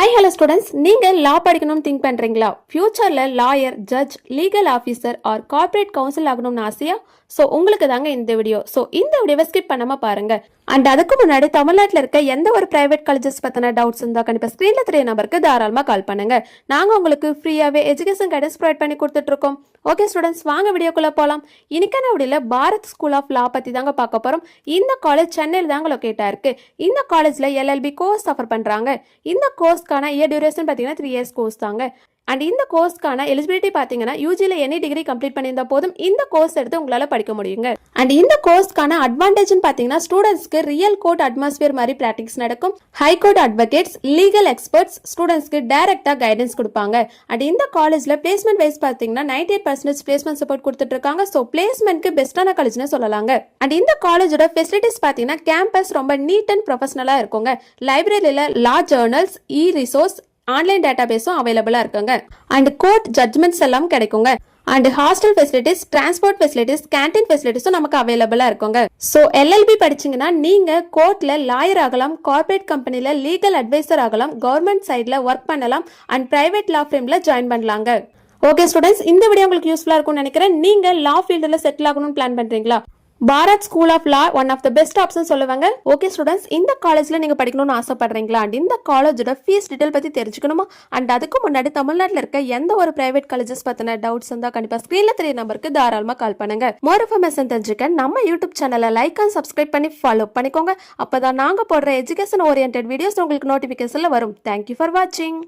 Hi hello students, நீங்கள் லா படிக்கணும்னு think பண்ணுறீங்களா? ஃபியூச்சரில் lawyer, judge, legal officer or corporate council ஆகணும்னு ஆசையா? ஸோ உங்களுக்கு தாங்க இந்த வீடியோ. ஸோ இந்த வீடியோவை ஸ்கிப் பண்ணாமல் பாருங்கள். அண்ட் அதுக்கு முன்னாடி தமிழ்நாட்டில் இருக்க எந்த ஒரு பிரைவேட் காலேஜஸ் பற்றின டவுட்ஸ் இருந்தால் கண்டிப்பாக ஸ்க்ரீனில் தெரிய நம்பருக்கு தாராளமாக கால் பண்ணுங்கள். நாங்கள் உங்களுக்கு ஃப்ரீயாகவே எஜுகேஷன் கைடன்ஸ் ப்ரொவைட் பண்ணி கொடுத்துட்ருக்கோம். ஓகே ஸ்டூடெண்ட்ஸ், வாங்க வீடியோக்குள்ளே போகலாம். இன்னைக்கான வீடியோவில் பாரத் ஸ்கூல் ஆஃப் லா பற்றி தாங்க பார்க்க போகிறோம். இந்த காலேஜ் சென்னையில் தாங்க லொக்கேட்டாக இருக்குது. இந்த காலேஜில் எல்எல்பி கோர்ஸ் ஆஃபர் பண்ணுறாங்க. இந்த கோர்ஸ்க்கான இயர் டியூரேஷன் பார்த்தீங்கன்னா 3 years கோர்ஸ் தாங்க. அண்ட் இந்த கோர்ஸ்க்கான எலிஜிபிலிட்டி பார்த்தீங்கன்னா யூஜியில் எனி டிகிரி கம்ப்ளீட் பண்ணியிருந்த போதும் இந்த கோர்ஸ் எடுத்து உங்களால் படிக்க முடியுங்க. அண்ட் இந்த கோர்ஸ்க்கான அட்வான்டேஜ்னு பார்த்தீங்கன்னா ஸ்டூடெண்ட்ஸ்க்கு ரியல் கோர்ட் அட்மாஸ்பியர் மாதிரி ப்ராக்டிஸ் நடக்கும். High court advocates, legal experts ஸ்டூடெண்ட்ஸ்க்கு டைரக்டாக கைடன்ஸ் கொடுப்பாங்க. அண்ட் இந்த காலேஜில் பிளேஸ்மெண்ட் வைஸ் பார்த்தீங்கன்னா 98% பிளேஸ்மெண்ட் சப்போர்ட் கொடுத்துட்டு இருக்காங்க. ஸோ பிளேஸ்மெண்ட்க்கு பெஸ்ட்டான காலேஜ்னு சொல்லலாங்க. அண்ட் இந்த காலேஜோட ஃபெசிலிட்டிஸ் பார்த்தீங்கன்னா கேம்பஸ் ரொம்ப நீட் அண்ட் ப்ரொஃபஷனலாக இருக்குங்க. லைப்ரரியில் law journals, e resource, online டேட்டாபேஸும் அவைலபிளா இருக்குங்க. அண்ட் கோர்ட் ஜட்மெண்ட்ஸ் எல்லாம் கிடைக்குங்க. And hostel facilities, transport facilities, canteen ஃபெசிலிட்டிஸும் நமக்கு அவைலபிளா இருக்குங்க. ஸோ எல்எல்பி படிச்சீங்கன்னா நீங்க கோர்ட்ல லாயர் ஆகலாம், கார்பரேட் கம்பெனில லீகல் அட்வைசர் ஆகலாம், கவர்மெண்ட் சைட்ல ஒர்க் பண்ணலாம், அண்ட் பிரைவேட் லா ஃபிரேம்ல ஜாயின் பண்ணலாங்க. ஓகே ஸ்டூடெண்ட்ஸ், இந்த வீடியோ உங்களுக்கு யூஸ்ஃபுல்லா இருக்கும்னு நினைக்கிறேன். நீங்க லா ஃபீல்டில் செட்டில் ஆகணும்னு பிளான் பண்றீங்களா? Bharat school of law one of the best option சொல்லுவாங்க. ஓகே ஸ்டூடெண்ட்ஸ், இந்த காலேஜில் நீங்கள் படிக்கணும்னு ஆசைப்படுறீங்களா? அண்ட் இந்த காலேஜோட ஃபீஸ் டீட்டெயில் பற்றி தெரிஞ்சுக்கணுமா? அண்ட் அதுக்கு முன்னாடி தமிழ்நாட்டில் இருக்க எந்த ஒரு பிரைவேட் காலேஜஸ் பற்றின டவுட்ஸ் இருந்தால் கண்டிப்பாக ஸ்க்ரீனில் தெரிய நம்பருக்கு தாராளமாக கால் பண்ணுங்க. மோர் இன்ஃபர்மேஷன் தெரிஞ்சுக்க நம்ம யூடியூப் சேனலை லைக் அண்ட் சப்ஸ்கிரைப் பண்ணி ஃபாலோ பண்ணிக்கோங்க. அப்போ தான் நாங்கள் போடுற எஜுகேஷன் ஓரியன்ட் வீடியோஸ் உங்களுக்கு நோட்டிஃபிகேஷனில் வரும். தேங்க்யூ ஃபார் வாட்சிங்.